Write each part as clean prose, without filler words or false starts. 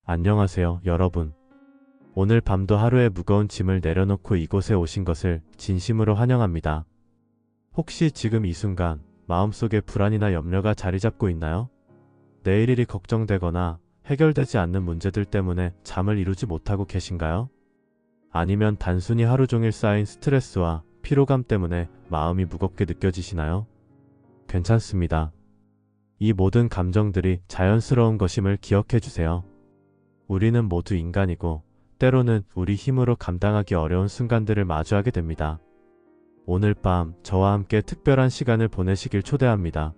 안녕하세요, 여러분. 오늘 밤도 하루의 무거운 짐을 내려놓고 이곳에 오신 것을 진심으로 환영합니다. 혹시 지금 이 순간 마음속에 불안이나 염려가 자리 잡고 있나요? 내일 일이 걱정되거나 해결되지 않는 문제들 때문에 잠을 이루지 못하고 계신가요? 아니면 단순히 하루 종일 쌓인 스트레스와 피로감 때문에 마음이 무겁게 느껴지시나요? 괜찮습니다. 이 모든 감정들이 자연스러운 것임을 기억해 주세요. 우리는 모두 인간이고 때로는 우리 힘으로 감당하기 어려운 순간들을 마주하게 됩니다. 오늘 밤 저와 함께 특별한 시간을 보내시길 초대합니다.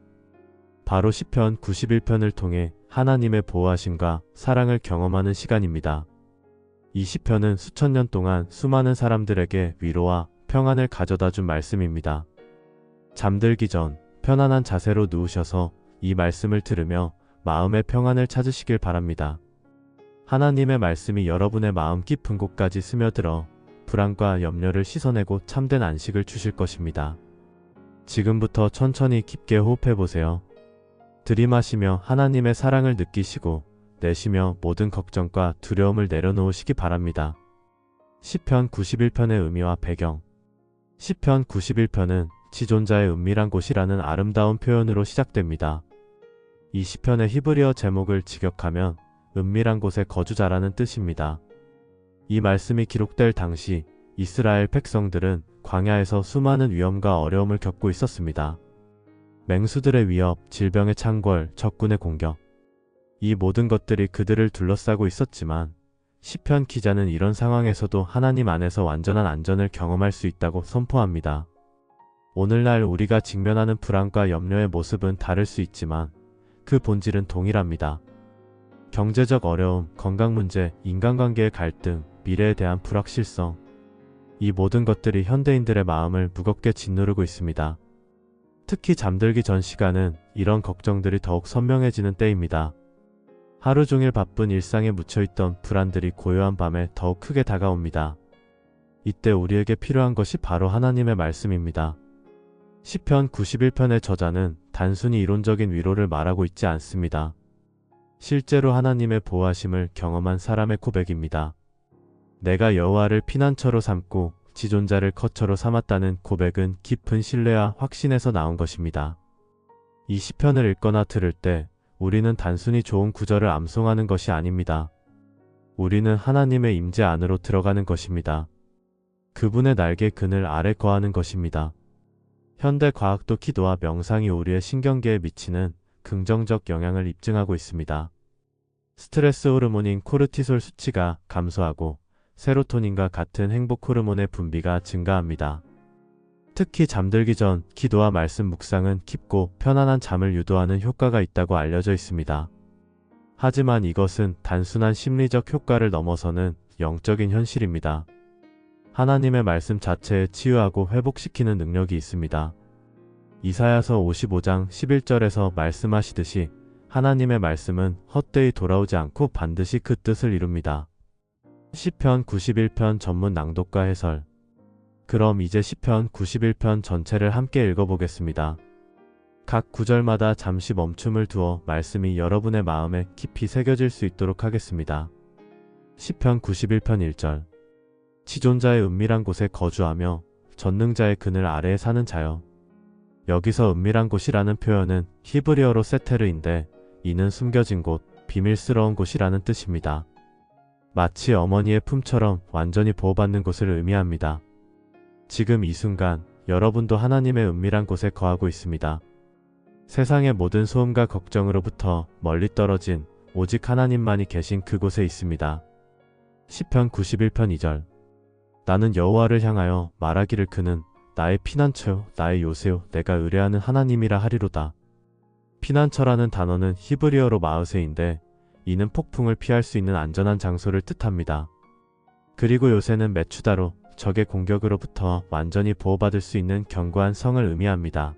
바로 시편 91편을 통해 하나님의 보호하심과 사랑을 경험하는 시간입니다. 이 시편은 수천 년 동안 수많은 사람들에게 위로와 평안을 가져다 준 말씀입니다. 잠들기 전 편안한 자세로 누우셔서 이 말씀을 들으며 마음의 평안을 찾으시길 바랍니다. 하나님의 말씀이 여러분의 마음 깊은 곳까지 스며들어 불안과 염려를 씻어내고 참된 안식을 주실 것입니다. 지금부터 천천히 깊게 호흡해 보세요. 들이마시며 하나님의 사랑을 느끼시고 내쉬며 모든 걱정과 두려움을 내려놓으시기 바랍니다. 시편 91편의 의미와 배경. 시편 91편은 지존자의 은밀한 곳이라는 아름다운 표현으로 시작됩니다. 이 시편의 히브리어 제목을 직역하면 은밀한 곳에 거주자라는 뜻입니다. 이 말씀이 기록될 당시 이스라엘 백성들은 광야에서 수많은 위험과 어려움을 겪고 있었습니다. 맹수들의 위협, 질병의 창궐, 적군의 공격. 이 모든 것들이 그들을 둘러싸고 있었지만 시편 기자는 이런 상황에서도 하나님 안에서 완전한 안전을 경험할 수 있다고 선포합니다. 오늘날 우리가 직면하는 불안과 염려의 모습은 다를 수 있지만 그 본질은 동일합니다. 경제적 어려움, 건강 문제, 인간관계의 갈등, 미래에 대한 불확실성. 이 모든 것들이 현대인들의 마음을 무겁게 짓누르고 있습니다. 특히 잠들기 전 시간은 이런 걱정들이 더욱 선명해지는 때입니다. 하루 종일 바쁜 일상에 묻혀있던 불안들이 고요한 밤에 더욱 크게 다가옵니다. 이때 우리에게 필요한 것이 바로 하나님의 말씀입니다. 시편 91편의 저자는 단순히 이론적인 위로를 말하고 있지 않습니다. 실제로 하나님의 보호하심을 경험한 사람의 고백입니다. 내가 여호와를 피난처로 삼고 지존자를 거처로 삼았다는 고백은 깊은 신뢰와 확신에서 나온 것입니다. 이 시편을 읽거나 들을 때 우리는 단순히 좋은 구절을 암송하는 것이 아닙니다. 우리는 하나님의 임재 안으로 들어가는 것입니다. 그분의 날개 그늘 아래 거하는 것입니다. 현대 과학도 기도와 명상이 우리의 신경계에 미치는 긍정적 영향을 입증하고 있습니다. 스트레스 호르몬인 코르티솔 수치가 감소하고 세로토닌과 같은 행복 호르몬의 분비가 증가합니다. 특히 잠들기 전 기도와 말씀 묵상은 깊고 편안한 잠을 유도하는 효과가 있다고 알려져 있습니다. 하지만 이것은 단순한 심리적 효과를 넘어서는 영적인 현실입니다. 하나님의 말씀 자체에 치유하고 회복시키는 능력이 있습니다. 이사야서 55장 11절에서 말씀하시듯이 하나님의 말씀은 헛되이 돌아오지 않고 반드시 그 뜻을 이룹니다. 시편 91편 전문 낭독과 해설. 그럼 이제 시편 91편 전체를 함께 읽어보겠습니다. 각 구절마다 잠시 멈춤을 두어 말씀이 여러분의 마음에 깊이 새겨질 수 있도록 하겠습니다. 시편 91편 1절. 지존자의 은밀한 곳에 거주하며 전능자의 그늘 아래에 사는 자여. 여기서 은밀한 곳이라는 표현은 히브리어로 세테르인데 이는 숨겨진 곳, 비밀스러운 곳이라는 뜻입니다. 마치 어머니의 품처럼 완전히 보호받는 곳을 의미합니다. 지금 이 순간 여러분도 하나님의 은밀한 곳에 거하고 있습니다. 세상의 모든 소음과 걱정으로부터 멀리 떨어진 오직 하나님만이 계신 그곳에 있습니다. 시편 91편 2절. 나는 여호와를 향하여 말하기를 그는 나의 피난처요 나의 요새요 내가 의뢰하는 하나님이라 하리로다. 피난처라는 단어는 히브리어로 마으세인데 이는 폭풍을 피할 수 있는 안전한 장소를 뜻합니다. 그리고 요새는 메추다로 적의 공격으로부터 완전히 보호받을 수 있는 견고한 성을 의미합니다.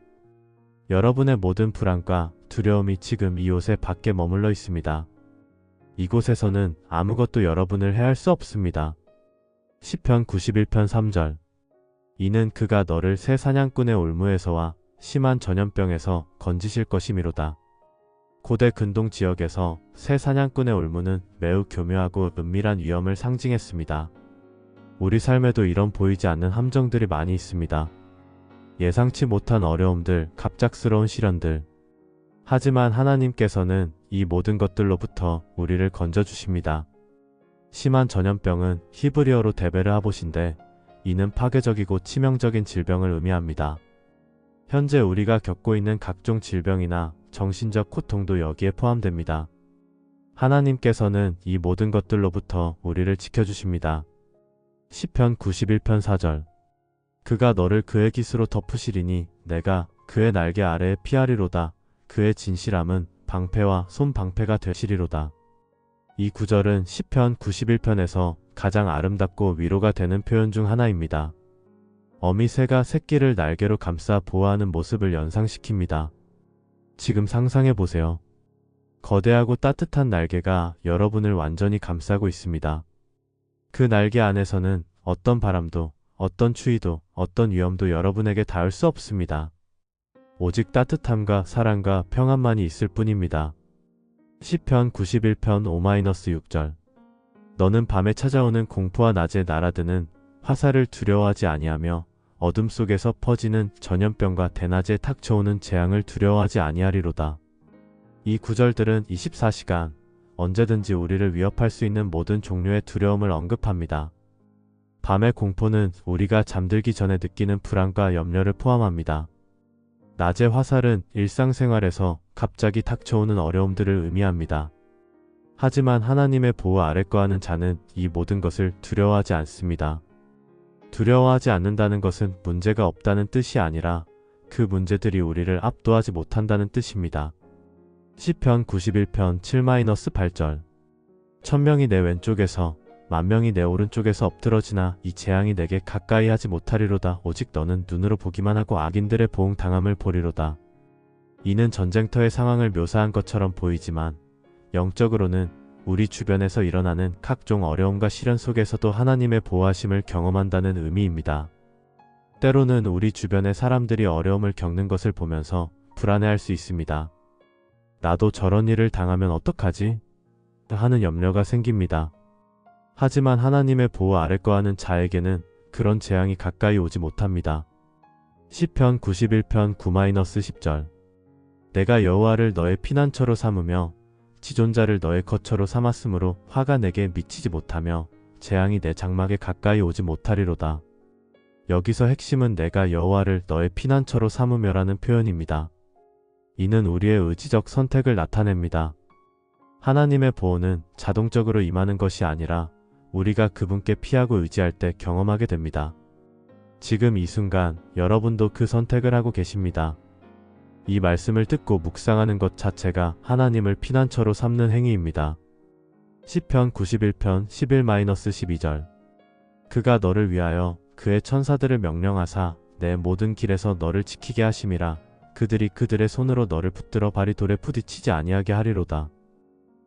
여러분의 모든 불안과 두려움이 지금 이 요새 밖에 머물러 있습니다. 이곳에서는 아무것도 여러분을 해할 수 없습니다. 시편 91편 3절. 이는 그가 너를 새 사냥꾼의 올무에서와 심한 전염병에서 건지실 것이미로다. 고대 근동 지역에서 새 사냥꾼의 올무는 매우 교묘하고 은밀한 위험을 상징했습니다. 우리 삶에도 이런 보이지 않는 함정들이 많이 있습니다. 예상치 못한 어려움들, 갑작스러운 시련들. 하지만 하나님께서는 이 모든 것들로부터 우리를 건져주십니다. 심한 전염병은 히브리어로 데베르하봇인데 이는 파괴적이고 치명적인 질병을 의미합니다. 현재 우리가 겪고 있는 각종 질병이나 정신적 고통도 여기에 포함됩니다. 하나님께서는 이 모든 것들로부터 우리를 지켜주십니다. 시편 91편 4절. 그가 너를 그의 깃으로 덮으시리니 내가 그의 날개 아래에 피하리로다. 그의 진실함은 방패와 손방패가 되시리로다. 이 구절은 시편 91편에서 가장 아름답고 위로가 되는 표현 중 하나입니다. 어미새가 새끼를 날개로 감싸 보호하는 모습을 연상시킵니다. 지금 상상해 보세요. 거대하고 따뜻한 날개가 여러분을 완전히 감싸고 있습니다. 그 날개 안에서는 어떤 바람도, 어떤 추위도, 어떤 위험도 여러분에게 닿을 수 없습니다. 오직 따뜻함과 사랑과 평안만이 있을 뿐입니다. 시편 91편 5-6절. 너는 밤에 찾아오는 공포와 낮에 날아드는 화살을 두려워하지 아니하며 어둠 속에서 퍼지는 전염병과 대낮에 닥쳐오는 재앙을 두려워하지 아니하리로다. 이 구절들은 24시간 언제든지 우리를 위협할 수 있는 모든 종류의 두려움을 언급합니다. 밤의 공포는 우리가 잠들기 전에 느끼는 불안과 염려를 포함합니다. 낮의 화살은 일상생활에서 갑자기 닥쳐오는 어려움들을 의미합니다. 하지만 하나님의 보호 아래 거하는 자는 이 모든 것을 두려워하지 않습니다. 두려워하지 않는다는 것은 문제가 없다는 뜻이 아니라 그 문제들이 우리를 압도하지 못한다는 뜻입니다. 시편 91편 7-8절. 1000명이 내 왼쪽에서 10,000명이 내 오른쪽에서 엎드러지나 이 재앙이 내게 가까이 하지 못하리로다. 오직 너는 눈으로 보기만 하고 악인들의 보응당함을 보리로다. 이는 전쟁터의 상황을 묘사한 것처럼 보이지만 영적으로는 우리 주변에서 일어나는 각종 어려움과 시련 속에서도 하나님의 보호하심을 경험한다는 의미입니다. 때로는 우리 주변의 사람들이 어려움을 겪는 것을 보면서 불안해할 수 있습니다. 나도 저런 일을 당하면 어떡하지? 하는 염려가 생깁니다. 하지만 하나님의 보호 아래 거하는 자에게는 그런 재앙이 가까이 오지 못합니다. 시편 91편 9-10절. 내가 여호와를 너의 피난처로 삼으며 지존자를 너의 거처로 삼았으므로 화가 내게 미치지 못하며 재앙이 내 장막에 가까이 오지 못하리로다. 여기서 핵심은 내가 여호와를 너의 피난처로 삼으며라는 표현입니다. 이는 우리의 의지적 선택을 나타냅니다. 하나님의 보호는 자동적으로 임하는 것이 아니라 우리가 그분께 피하고 의지할 때 경험하게 됩니다. 지금 이 순간 여러분도 그 선택을 하고 계십니다. 이 말씀을 듣고 묵상하는 것 자체가 하나님을 피난처로 삼는 행위입니다. 시편 91편 11-12절. 그가 너를 위하여 그의 천사들을 명령하사 내 모든 길에서 너를 지키게 하심이라. 그들이 그들의 손으로 너를 붙들어 발이 돌에 부딪히지 아니하게 하리로다.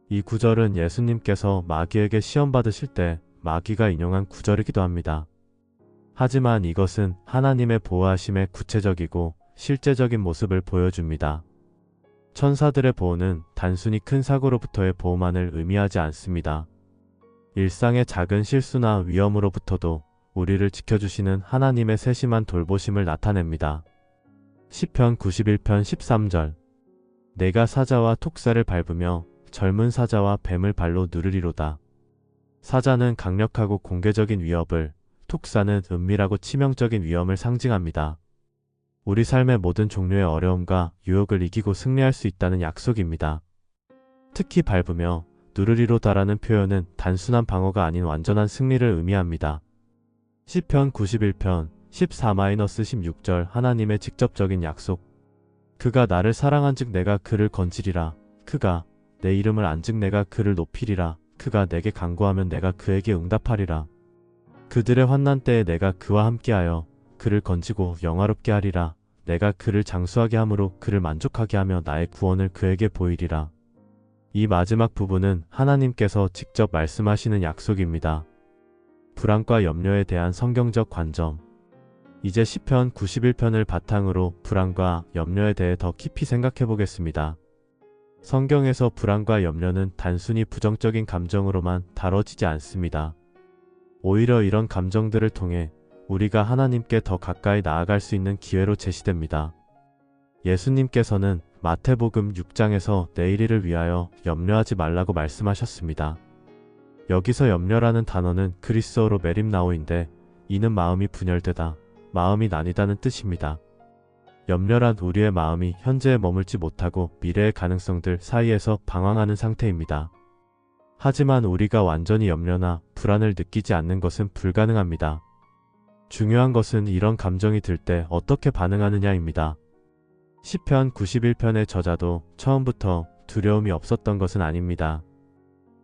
이 구절은 예수님께서 마귀에게 시험 받으실 때 마귀가 인용한 구절이기도 합니다. 하지만 이것은 하나님의 보호하심의 구체적이고 실제적인 모습을 보여줍니다. 천사들의 보호는 단순히 큰 사고로부터의 보호만을 의미하지 않습니다. 일상의 작은 실수나 위험으로부터도 우리를 지켜주시는 하나님의 세심한 돌보심을 나타냅니다. 시편 91편 13절. 내가 사자와 톡사를 밟으며 젊은 사자와 뱀을 발로 누르리로다. 사자는 강력하고 공개적인 위협을, 톡사는 은밀하고 치명적인 위험을 상징합니다. 우리 삶의 모든 종류의 어려움과 유혹을 이기고 승리할 수 있다는 약속입니다. 특히 밟으며 누르리로다라는 표현은 단순한 방어가 아닌 완전한 승리를 의미합니다. 시편 91편 14-16절. 하나님의 직접적인 약속. 그가 나를 사랑한즉 내가 그를 건지리라. 그가 내 이름을 안즉 내가 그를 높이리라. 그가 내게 간구하면 내가 그에게 응답하리라. 그들의 환난 때에 내가 그와 함께하여 그를 건지고 영화롭게 하리라. 내가 그를 장수하게 함으로 그를 만족하게 하며 나의 구원을 그에게 보이리라. 이 마지막 부분은 하나님께서 직접 말씀하시는 약속입니다. 불안과 염려에 대한 성경적 관점. 이제 시편 91편을 바탕으로 불안과 염려에 대해 더 깊이 생각해 보겠습니다. 성경에서 불안과 염려는 단순히 부정적인 감정으로만 다뤄지지 않습니다. 오히려 이런 감정들을 통해 우리가 하나님께 더 가까이 나아갈 수 있는 기회로 제시됩니다. 예수님께서는 마태복음 6장에서 내일 일을 위하여 염려하지 말라고 말씀하셨습니다. 여기서 염려라는 단어는 그리스어로 메림나오인데 이는 마음이 분열되다, 마음이 나뉘다는 뜻입니다. 염려란 우리의 마음이 현재에 머물지 못하고 미래의 가능성들 사이에서 방황하는 상태입니다. 하지만 우리가 완전히 염려나 불안을 느끼지 않는 것은 불가능합니다. 중요한 것은 이런 감정이 들 때 어떻게 반응하느냐입니다. 시편 91편의 저자도 처음부터 두려움이 없었던 것은 아닙니다.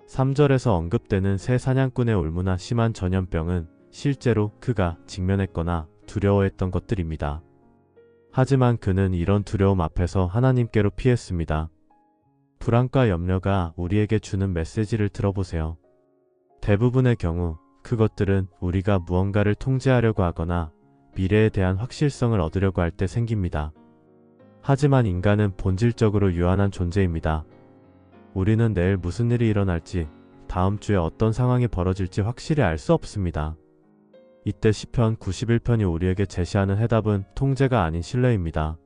3절에서 언급되는 새 사냥꾼의 올무나 심한 전염병은 실제로 그가 직면했거나 두려워했던 것들입니다. 하지만 그는 이런 두려움 앞에서 하나님께로 피했습니다. 불안과 염려가 우리에게 주는 메시지를 들어보세요. 대부분의 경우 그것들은 우리가 무언가를 통제하려고 하거나 미래에 대한 확실성을 얻으려고 할 때 생깁니다. 하지만 인간은 본질적으로 유한한 존재입니다. 우리는 내일 무슨 일이 일어날지, 다음 주에 어떤 상황이 벌어질지 확실히 알 수 없습니다. 이때 시편 91편이 우리에게 제시하는 해답은 통제가 아닌 신뢰입니다.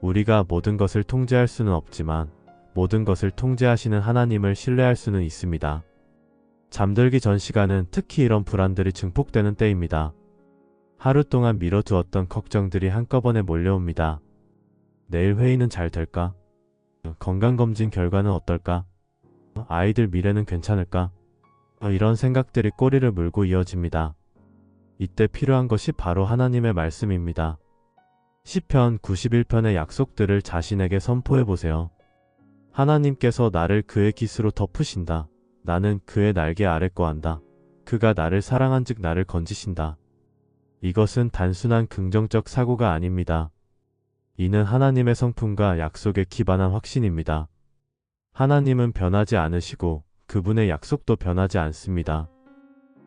우리가 모든 것을 통제할 수는 없지만 모든 것을 통제하시는 하나님을 신뢰할 수는 있습니다. 잠들기 전 시간은 특히 이런 불안들이 증폭되는 때입니다. 하루 동안 미뤄두었던 걱정들이 한꺼번에 몰려옵니다. 내일 회의는 잘 될까? 건강검진 결과는 어떨까? 아이들 미래는 괜찮을까? 이런 생각들이 꼬리를 물고 이어집니다. 이때 필요한 것이 바로 하나님의 말씀입니다. 시편 91편의 약속들을 자신에게 선포해보세요. 하나님께서 나를 그의 깃으로 덮으신다. 나는 그의 날개 아래 거한다. 그가 나를 사랑한즉 나를 건지신다. 이것은 단순한 긍정적 사고가 아닙니다. 이는 하나님의 성품과 약속에 기반한 확신입니다. 하나님은 변하지 않으시고 그분의 약속도 변하지 않습니다.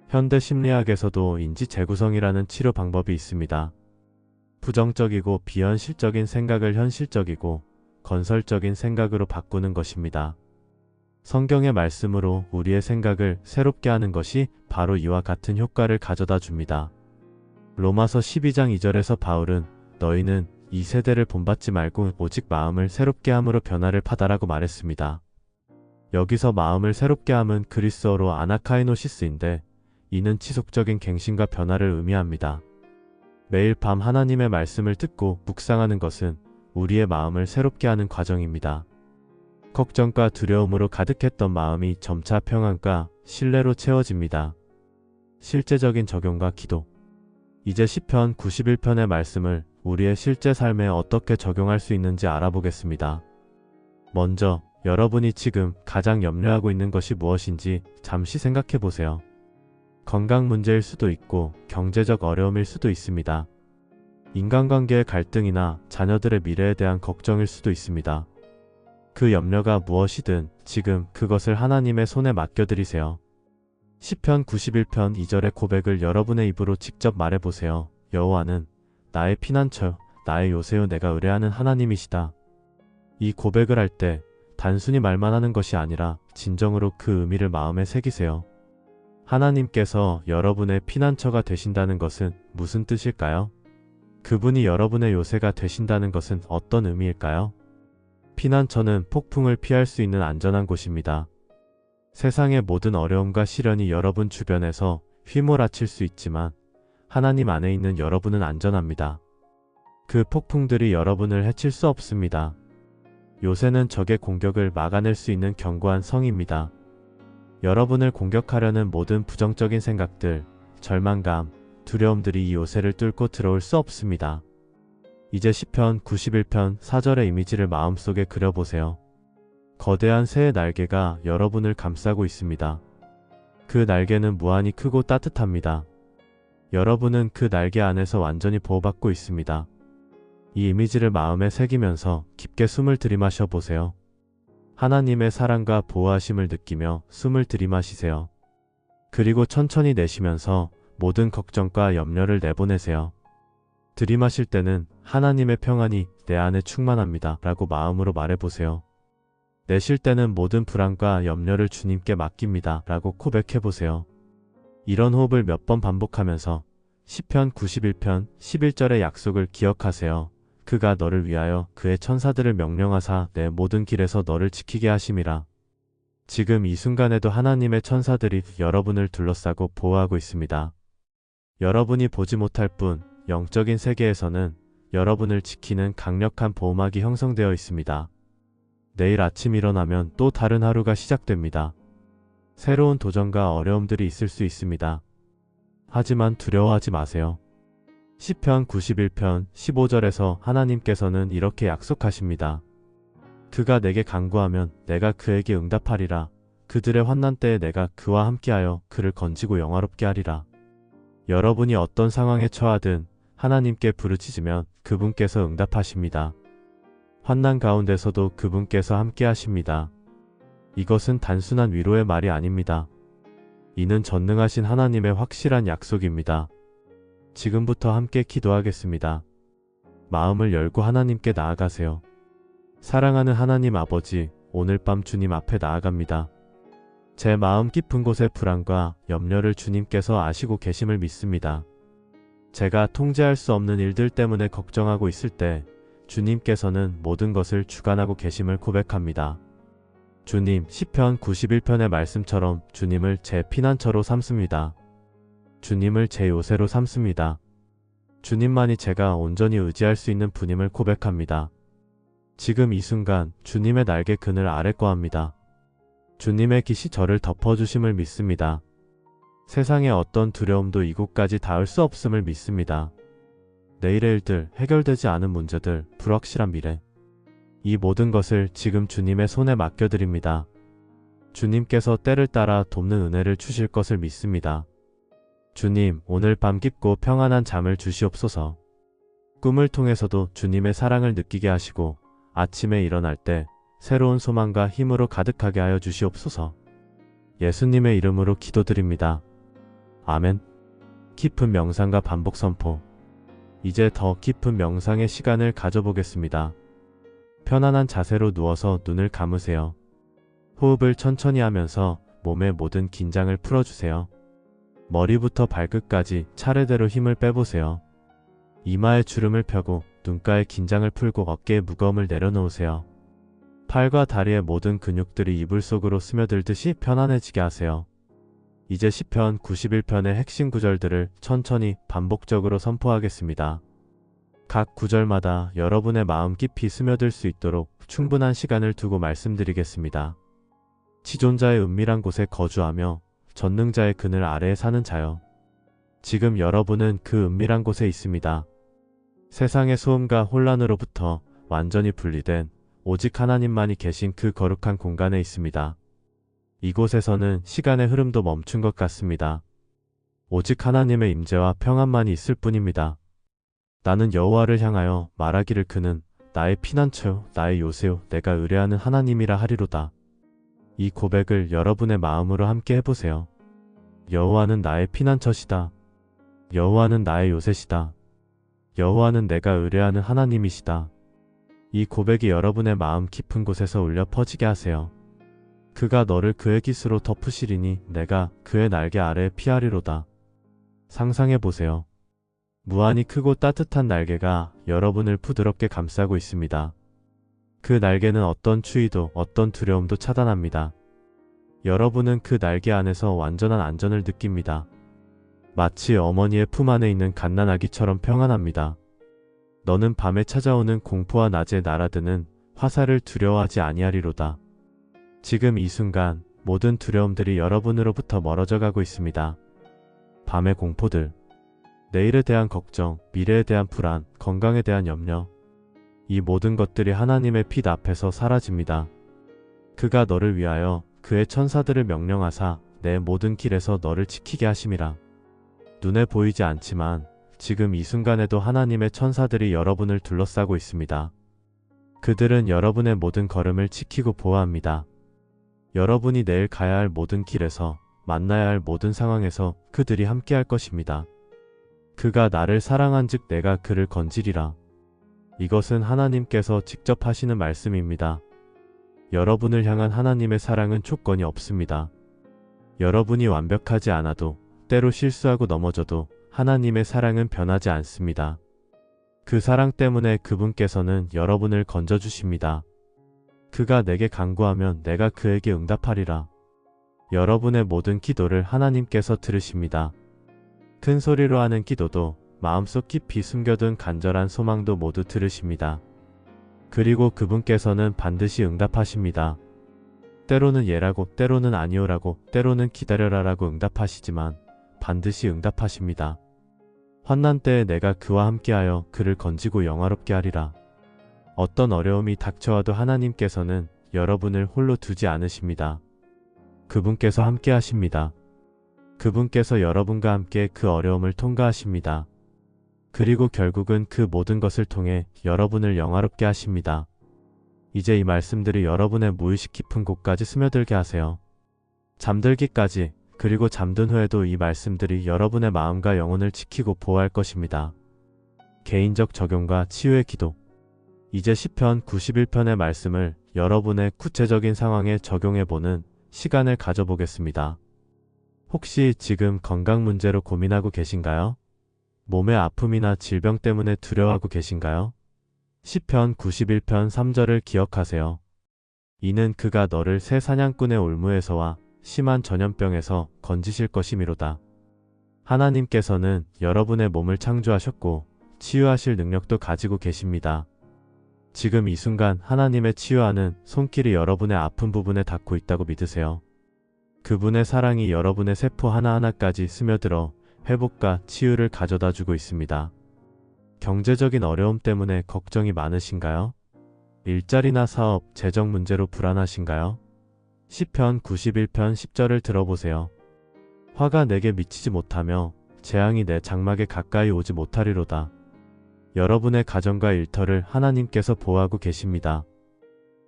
현대 심리학에서도 인지 재구성이라는 치료 방법이 있습니다. 부정적이고 비현실적인 생각을 현실적이고 건설적인 생각으로 바꾸는 것입니다. 성경의 말씀으로 우리의 생각을 새롭게 하는 것이 바로 이와 같은 효과를 가져다 줍니다. 로마서 12장 2절에서 바울은 너희는 이 세대를 본받지 말고 오직 마음을 새롭게 함으로 변화를 받아라고 말했습니다. 여기서 마음을 새롭게 함은 그리스어로 아나카이노시스인데 이는 지속적인 갱신과 변화를 의미합니다. 매일 밤 하나님의 말씀을 듣고 묵상하는 것은 우리의 마음을 새롭게 하는 과정입니다. 걱정과 두려움으로 가득했던 마음이 점차 평안과 신뢰로 채워집니다. 실제적인 적용과 기도. 이제 시편 91편의 말씀을 우리의 실제 삶에 어떻게 적용할 수 있는지 알아보겠습니다. 먼저 여러분이 지금 가장 염려하고 있는 것이 무엇인지 잠시 생각해 보세요. 건강 문제일 수도 있고 경제적 어려움일 수도 있습니다. 인간관계의 갈등이나 자녀들의 미래에 대한 걱정일 수도 있습니다. 그 염려가 무엇이든 지금 그것을 하나님의 손에 맡겨드리세요. 시편 91편 2절의 고백을 여러분의 입으로 직접 말해보세요. 여호와는 나의 피난처, 나의 요새요 내가 의뢰하는 하나님이시다. 이 고백을 할 때 단순히 말만 하는 것이 아니라 진정으로 그 의미를 마음에 새기세요. 하나님께서 여러분의 피난처가 되신다는 것은 무슨 뜻일까요? 그분이 여러분의 요새가 되신다는 것은 어떤 의미일까요? 피난처는 폭풍을 피할 수 있는 안전한 곳입니다. 세상의 모든 어려움과 시련이 여러분 주변에서 휘몰아칠 수 있지만 하나님 안에 있는 여러분은 안전합니다. 그 폭풍들이 여러분을 해칠 수 없습니다. 요새는 적의 공격을 막아낼 수 있는 견고한 성입니다. 여러분을 공격하려는 모든 부정적인 생각들, 절망감, 두려움들이 이 요새를 뚫고 들어올 수 없습니다. 이제 시편 91편 4절의 이미지를 마음속에 그려보세요. 거대한 새의 날개가 여러분을 감싸고 있습니다. 그 날개는 무한히 크고 따뜻합니다. 여러분은 그 날개 안에서 완전히 보호받고 있습니다. 이 이미지를 마음에 새기면서 깊게 숨을 들이마셔 보세요. 하나님의 사랑과 보호하심을 느끼며 숨을 들이마시세요. 그리고 천천히 내쉬면서 모든 걱정과 염려를 내보내세요. 들이마실 때는 하나님의 평안이 내 안에 충만합니다 라고 마음으로 말해보세요. 내쉴 때는 모든 불안과 염려를 주님께 맡깁니다. 라고 고백해보세요. 이런 호흡을 몇 번 반복하면서 시편 91편 11절의 약속을 기억하세요. 그가 너를 위하여 그의 천사들을 명령하사 내 모든 길에서 너를 지키게 하심이라. 지금 이 순간에도 하나님의 천사들이 여러분을 둘러싸고 보호하고 있습니다. 여러분이 보지 못할 뿐 영적인 세계에서는 여러분을 지키는 강력한 보호막이 형성되어 있습니다. 내일 아침 일어나면 또 다른 하루가 시작됩니다. 새로운 도전과 어려움들이 있을 수 있습니다. 하지만 두려워하지 마세요. 시편 91편 15절에서 하나님께서는 이렇게 약속하십니다. 그가 내게 간구하면 내가 그에게 응답하리라. 그들의 환난 때에 내가 그와 함께하여 그를 건지고 영화롭게 하리라. 여러분이 어떤 상황에 처하든 하나님께 부르짖으면 그분께서 응답하십니다. 환난 가운데서도 그분께서 함께 하십니다. 이것은 단순한 위로의 말이 아닙니다. 이는 전능하신 하나님의 확실한 약속입니다. 지금부터 함께 기도하겠습니다. 마음을 열고 하나님께 나아가세요. 사랑하는 하나님 아버지, 오늘 밤 주님 앞에 나아갑니다. 제 마음 깊은 곳의 불안과 염려를 주님께서 아시고 계심을 믿습니다. 제가 통제할 수 없는 일들 때문에 걱정하고 있을 때 주님께서는 모든 것을 주관하고 계심을 고백합니다. 주님, 시편 91편의 말씀처럼 주님을 제 피난처로 삼습니다. 주님을 제 요새로 삼습니다. 주님만이 제가 온전히 의지할 수 있는 분임을 고백합니다. 지금 이 순간 주님의 날개 그늘 아래 거합니다. 주님의 깃이 저를 덮어주심을 믿습니다. 세상의 어떤 두려움도 이곳까지 닿을 수 없음을 믿습니다. 내일의 일들, 해결되지 않은 문제들, 불확실한 미래. 이 모든 것을 지금 주님의 손에 맡겨드립니다. 주님께서 때를 따라 돕는 은혜를 주실 것을 믿습니다. 주님, 오늘 밤 깊고 평안한 잠을 주시옵소서. 꿈을 통해서도 주님의 사랑을 느끼게 하시고 아침에 일어날 때 새로운 소망과 힘으로 가득하게 하여 주시옵소서. 예수님의 이름으로 기도드립니다. 아멘. 깊은 명상과 반복 선포. 이제 더 깊은 명상의 시간을 가져보겠습니다. 편안한 자세로 누워서 눈을 감으세요. 호흡을 천천히 하면서 몸의 모든 긴장을 풀어주세요. 머리부터 발끝까지 차례대로 힘을 빼보세요. 이마에 주름을 펴고 눈가에 긴장을 풀고 어깨에 무거움을 내려놓으세요. 팔과 다리의 모든 근육들이 이불 속으로 스며들듯이 편안해지게 하세요. 이제 시편 91편의 핵심 구절들을 천천히 반복적으로 선포하겠습니다. 각 구절마다 여러분의 마음 깊이 스며들 수 있도록 충분한 시간을 두고 말씀드리겠습니다. 지존자의 은밀한 곳에 거주하며 전능자의 그늘 아래에 사는 자여. 지금 여러분은 그 은밀한 곳에 있습니다. 세상의 소음과 혼란으로부터 완전히 분리된 오직 하나님만이 계신 그 거룩한 공간에 있습니다. 이곳에서는 시간의 흐름도 멈춘 것 같습니다. 오직 하나님의 임재와 평안만이 있을 뿐입니다. 나는 여호와를 향하여 말하기를 그는 나의 피난처요 나의 요새요 내가 의뢰하는 하나님이라 하리로다. 이 고백을 여러분의 마음으로 함께 해보세요. 여호와는 나의 피난처시다. 여호와는 나의 요새시다. 여호와는 내가 의뢰하는 하나님이시다. 이 고백이 여러분의 마음 깊은 곳에서 울려 퍼지게 하세요. 그가 너를 그의 깃으로 덮으시리니 내가 그의 날개 아래에 피하리로다. 상상해보세요. 무한히 크고 따뜻한 날개가 여러분을 부드럽게 감싸고 있습니다. 그 날개는 어떤 추위도 어떤 두려움도 차단합니다. 여러분은 그 날개 안에서 완전한 안전을 느낍니다. 마치 어머니의 품 안에 있는 갓난아기처럼 평안합니다. 너는 밤에 찾아오는 공포와 낮에 날아드는 화살을 두려워하지 아니하리로다. 지금 이 순간 모든 두려움들이 여러분으로부터 멀어져 가고 있습니다. 밤의 공포들, 내일에 대한 걱정, 미래에 대한 불안, 건강에 대한 염려, 이 모든 것들이 하나님의 빛 앞에서 사라집니다. 그가 너를 위하여 그의 천사들을 명령하사 내 모든 길에서 너를 지키게 하심이라. 눈에 보이지 않지만 지금 이 순간에도 하나님의 천사들이 여러분을 둘러싸고 있습니다. 그들은 여러분의 모든 걸음을 지키고 보호합니다. 여러분이 내일 가야 할 모든 길에서, 만나야 할 모든 상황에서 그들이 함께 할 것입니다. 그가 나를 사랑한즉 내가 그를 건지리라. 이것은 하나님께서 직접 하시는 말씀입니다. 여러분을 향한 하나님의 사랑은 조건이 없습니다. 여러분이 완벽하지 않아도, 때로 실수하고 넘어져도 하나님의 사랑은 변하지 않습니다. 그 사랑 때문에 그분께서는 여러분을 건져주십니다. 그가 내게 간구하면 내가 그에게 응답하리라. 여러분의 모든 기도를 하나님께서 들으십니다. 큰 소리로 하는 기도도, 마음속 깊이 숨겨둔 간절한 소망도 모두 들으십니다. 그리고 그분께서는 반드시 응답하십니다. 때로는 예라고, 때로는 아니오라고, 때로는 기다려라라고 응답하시지만 반드시 응답하십니다. 환난 때에 내가 그와 함께하여 그를 건지고 영화롭게 하리라. 어떤 어려움이 닥쳐와도 하나님께서는 여러분을 홀로 두지 않으십니다. 그분께서 함께 하십니다. 그분께서 여러분과 함께 그 어려움을 통과하십니다. 그리고 결국은 그 모든 것을 통해 여러분을 영화롭게 하십니다. 이제 이 말씀들이 여러분의 무의식 깊은 곳까지 스며들게 하세요. 잠들기까지, 그리고 잠든 후에도 이 말씀들이 여러분의 마음과 영혼을 지키고 보호할 것입니다. 개인적 적용과 치유의 기도. 이제 시편 91편의 말씀을 여러분의 구체적인 상황에 적용해보는 시간을 가져보겠습니다. 혹시 지금 건강 문제로 고민하고 계신가요? 몸의 아픔이나 질병 때문에 두려워하고 계신가요? 시편 91편 3절을 기억하세요. 이는 그가 너를 새 사냥꾼의 올무에서와 심한 전염병에서 건지실 것이미로다. 하나님께서는 여러분의 몸을 창조하셨고 치유하실 능력도 가지고 계십니다. 지금 이 순간 하나님의 치유하는 손길이 여러분의 아픈 부분에 닿고 있다고 믿으세요. 그분의 사랑이 여러분의 세포 하나하나까지 스며들어 회복과 치유를 가져다 주고 있습니다. 경제적인 어려움 때문에 걱정이 많으신가요? 일자리나 사업, 재정 문제로 불안하신가요? 시편 91편 10절을 들어보세요. 화가 내게 미치지 못하며 재앙이 내 장막에 가까이 오지 못하리로다. 여러분의 가정과 일터를 하나님께서 보호하고 계십니다.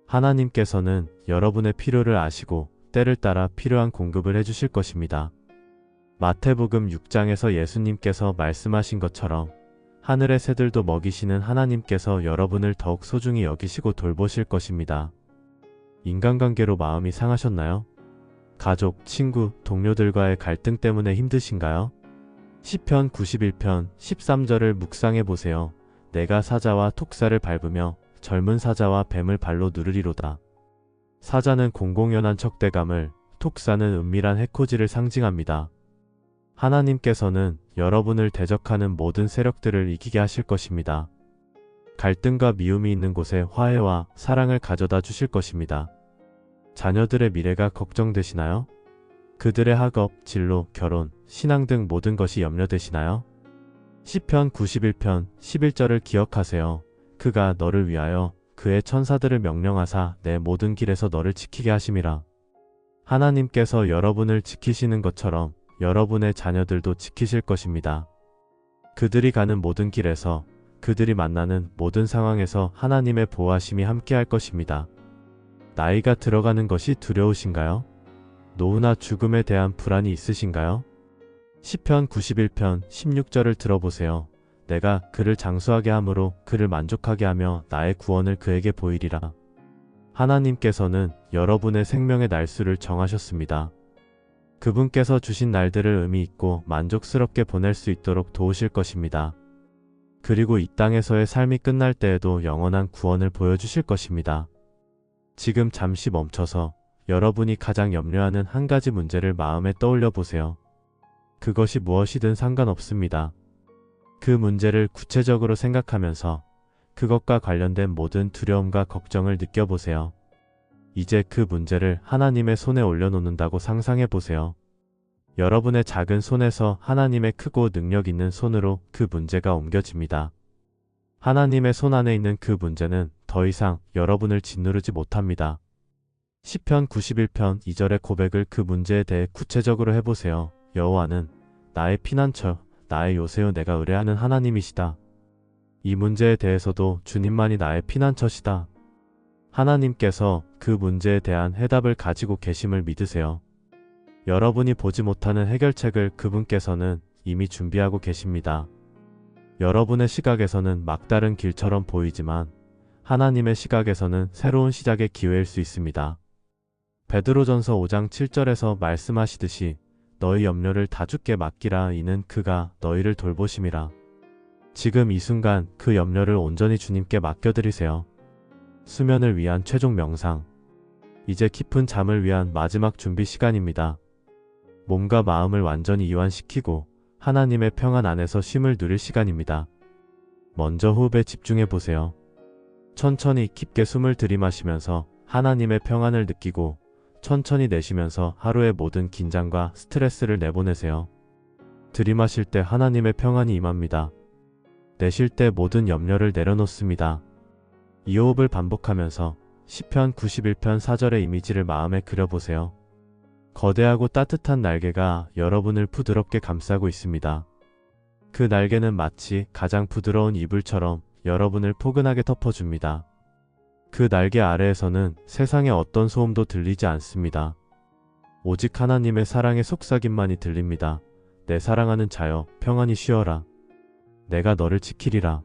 하나님께서는 여러분의 필요를 아시고 때를 따라 필요한 공급을 해주실 것입니다. 마태복음 6장에서 예수님께서 말씀하신 것처럼 하늘의 새들도 먹이시는 하나님께서 여러분을 더욱 소중히 여기시고 돌보실 것입니다. 인간관계로 마음이 상하셨나요? 가족, 친구, 동료들과의 갈등 때문에 힘드신가요? 시편 91편 13절을 묵상해 보세요. 내가 사자와 톡사를 밟으며 젊은 사자와 뱀을 발로 누르리로다. 사자는 공공연한 척대감을, 톡사는 은밀한 해코지를 상징합니다. 하나님께서는 여러분을 대적하는 모든 세력들을 이기게 하실 것입니다. 갈등과 미움이 있는 곳에 화해와 사랑을 가져다 주실 것입니다. 자녀들의 미래가 걱정되시나요? 그들의 학업, 진로, 결혼, 신앙 등 모든 것이 염려되시나요? 시편 91편 11절을 기억하세요. 그가 너를 위하여 그의 천사들을 명령하사 내 모든 길에서 너를 지키게 하심이라. 하나님께서 여러분을 지키시는 것처럼 여러분의 자녀들도 지키실 것입니다. 그들이 가는 모든 길에서, 그들이 만나는 모든 상황에서 하나님의 보호하심이 함께할 것입니다. 나이가 들어가는 것이 두려우신가요? 노후나 죽음에 대한 불안이 있으신가요? 시편 91편 16절을 들어보세요. 내가 그를 장수하게 함으로 그를 만족하게 하며 나의 구원을 그에게 보이리라. 하나님께서는 여러분의 생명의 날수를 정하셨습니다. 그분께서 주신 날들을 의미 있고 만족스럽게 보낼 수 있도록 도우실 것입니다. 그리고 이 땅에서의 삶이 끝날 때에도 영원한 구원을 보여주실 것입니다. 지금 잠시 멈춰서 여러분이 가장 염려하는 한 가지 문제를 마음에 떠올려 보세요. 그것이 무엇이든 상관없습니다. 그 문제를 구체적으로 생각하면서 그것과 관련된 모든 두려움과 걱정을 느껴보세요. 이제 그 문제를 하나님의 손에 올려놓는다고 상상해 보세요. 여러분의 작은 손에서 하나님의 크고 능력 있는 손으로 그 문제가 옮겨집니다. 하나님의 손 안에 있는 그 문제는 더 이상 여러분을 짓누르지 못합니다. 시편 91편 2절의 고백을 그 문제에 대해 구체적으로 해보세요. 여호와는 나의 피난처, 나의 요새요 내가 의뢰하는 하나님이시다. 이 문제에 대해서도 주님만이 나의 피난처시다. 하나님께서 그 문제에 대한 해답을 가지고 계심을 믿으세요. 여러분이 보지 못하는 해결책을 그분께서는 이미 준비하고 계십니다. 여러분의 시각에서는 막다른 길처럼 보이지만 하나님의 시각에서는 새로운 시작의 기회일 수 있습니다. 베드로전서 5장 7절에서 말씀하시듯이 너희 염려를 다 주께 맡기라. 이는 그가 너희를 돌보심이라. 지금 이 순간 그 염려를 온전히 주님께 맡겨드리세요. 수면을 위한 최종 명상. 이제 깊은 잠을 위한 마지막 준비 시간입니다. 몸과 마음을 완전히 이완시키고 하나님의 평안 안에서 쉼을 누릴 시간입니다. 먼저 호흡에 집중해 보세요. 천천히 깊게 숨을 들이마시면서 하나님의 평안을 느끼고 천천히 내쉬면서 하루의 모든 긴장과 스트레스를 내보내세요. 들이마실 때 하나님의 평안이 임합니다. 내쉴 때 모든 염려를 내려놓습니다. 이 호흡을 반복하면서 시편 91편 4절의 이미지를 마음에 그려보세요. 거대하고 따뜻한 날개가 여러분을 부드럽게 감싸고 있습니다. 그 날개는 마치 가장 부드러운 이불처럼 여러분을 포근하게 덮어줍니다. 그 날개 아래에서는 세상의 어떤 소음도 들리지 않습니다. 오직 하나님의 사랑의 속삭임만이 들립니다. 내 사랑하는 자여, 평안히 쉬어라. 내가 너를 지키리라.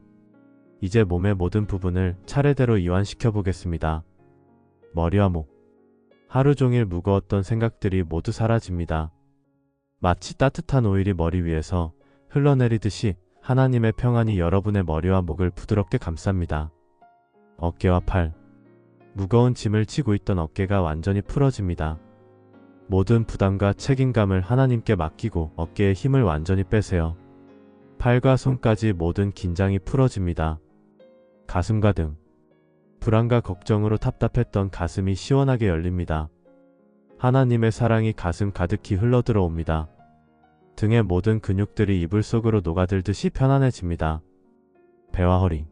이제 몸의 모든 부분을 차례대로 이완시켜 보겠습니다. 머리와 목. 하루 종일 무거웠던 생각들이 모두 사라집니다. 마치 따뜻한 오일이 머리 위에서 흘러내리듯이 하나님의 평안이 여러분의 머리와 목을 부드럽게 감쌉니다. 어깨와 팔. 무거운 짐을 지고 있던 어깨가 완전히 풀어집니다. 모든 부담과 책임감을 하나님께 맡기고 어깨에 힘을 완전히 빼세요. 팔과 손까지 모든 긴장이 풀어집니다. 가슴과 등. 불안과 걱정으로 답답했던 가슴이 시원하게 열립니다. 하나님의 사랑이 가슴 가득히 흘러들어옵니다. 등의 모든 근육들이 이불 속으로 녹아들듯이 편안해집니다. 배와 허리.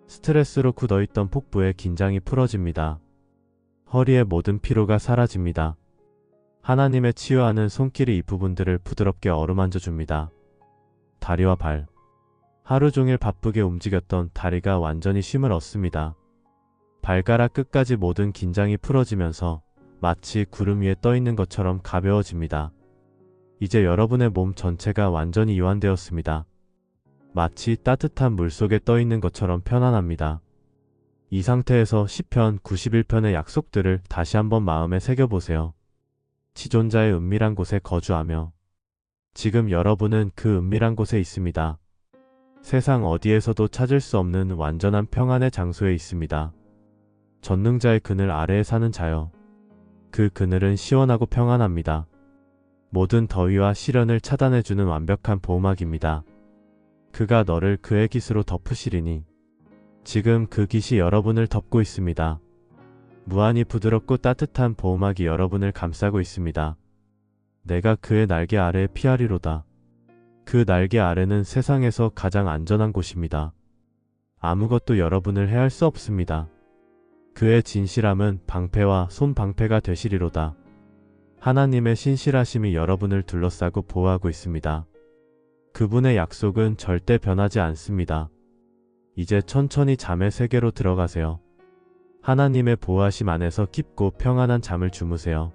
스트레스로 굳어있던 복부의 긴장이 풀어집니다. 허리의 모든 피로가 사라집니다. 하나님의 치유하는 손길이 이 부분들을 부드럽게 어루만져 줍니다. 다리와 발. 하루 종일 바쁘게 움직였던 다리가 완전히 쉼을 얻습니다. 발가락 끝까지 모든 긴장이 풀어지면서 마치 구름 위에 떠 있는 것처럼 가벼워집니다. 이제 여러분의 몸 전체가 완전히 이완되었습니다. 마치 따뜻한 물속에 떠 있는 것처럼 편안합니다. 이 상태에서 시편 91편의 약속들을 다시 한번 마음에 새겨보세요. 지존자의 은밀한 곳에 거주하며. 지금 여러분은 그 은밀한 곳에 있습니다. 세상 어디에서도 찾을 수 없는 완전한 평안의 장소에 있습니다. 전능자의 그늘 아래에 사는 자여. 그 그늘은 시원하고 평안합니다. 모든 더위와 시련을 차단해주는 완벽한 보호막입니다. 그가 너를 그의 깃으로 덮으시리니. 지금 그 깃이 여러분을 덮고 있습니다. 무한히 부드럽고 따뜻한 보호막이 여러분을 감싸고 있습니다. 내가 그의 날개 아래에 피하리로다. 그 날개 아래는 세상에서 가장 안전한 곳입니다. 아무것도 여러분을 해할 수 없습니다. 그의 진실함은 방패와 손방패가 되시리로다. 하나님의 신실하심이 여러분을 둘러싸고 보호하고 있습니다. 그분의 약속은 절대 변하지 않습니다. 이제 천천히 잠의 세계로 들어가세요. 하나님의 보호하심 안에서 깊고 평안한 잠을 주무세요.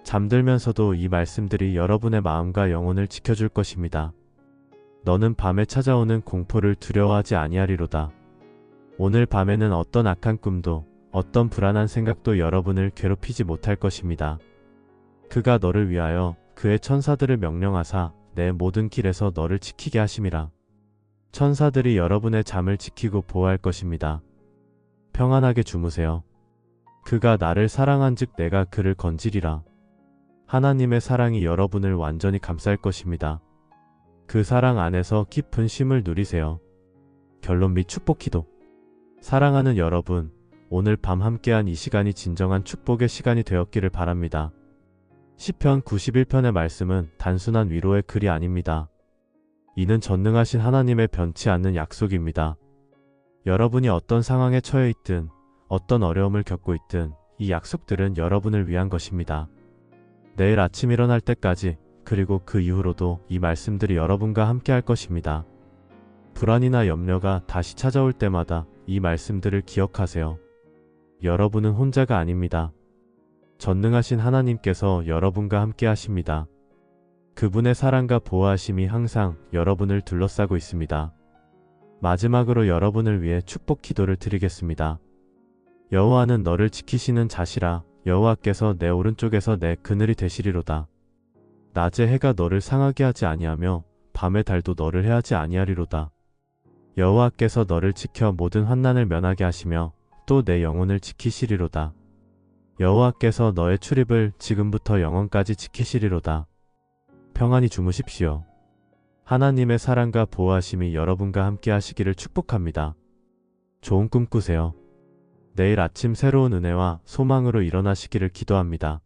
잠들면서도 이 말씀들이 여러분의 마음과 영혼을 지켜줄 것입니다. 너는 밤에 찾아오는 공포를 두려워하지 아니하리로다. 오늘 밤에는 어떤 악한 꿈도 어떤 불안한 생각도 여러분을 괴롭히지 못할 것입니다. 그가 너를 위하여 그의 천사들을 명령하사 내 모든 길에서 너를 지키게 하심이라. 천사들이 여러분의 잠을 지키고 보호할 것입니다. 평안하게 주무세요. 그가 나를 사랑한즉 내가 그를 건지리라. 하나님의 사랑이 여러분을 완전히 감쌀 것입니다. 그 사랑 안에서 깊은 쉼을 누리세요. 결론 및 축복 기도. 사랑하는 여러분, 오늘 밤 함께한 이 시간이 진정한 축복의 시간이 되었기를 바랍니다. 시편 91편의 말씀은 단순한 위로의 글이 아닙니다. 이는 전능하신 하나님의 변치 않는 약속입니다. 여러분이 어떤 상황에 처해 있든 어떤 어려움을 겪고 있든 이 약속들은 여러분을 위한 것입니다. 내일 아침 일어날 때까지 그리고 그 이후로도 이 말씀들이 여러분과 함께 할 것입니다. 불안이나 염려가 다시 찾아올 때마다 이 말씀들을 기억하세요. 여러분은 혼자가 아닙니다. 전능하신 하나님께서 여러분과 함께 하십니다. 그분의 사랑과 보호하심이 항상 여러분을 둘러싸고 있습니다. 마지막으로 여러분을 위해 축복 기도를 드리겠습니다. 여호와는 너를 지키시는 자시라. 여호와께서 내 오른쪽에서 내 그늘이 되시리로다. 낮에 해가 너를 상하게 하지 아니하며 밤에 달도 너를 해하지 아니하리로다. 여호와께서 너를 지켜 모든 환난을 면하게 하시며 또 내 영혼을 지키시리로다. 여호와께서 너의 출입을 지금부터 영원까지 지키시리로다. 평안히 주무십시오. 하나님의 사랑과 보호하심이 여러분과 함께 하시기를 축복합니다. 좋은 꿈 꾸세요. 내일 아침 새로운 은혜와 소망으로 일어나시기를 기도합니다.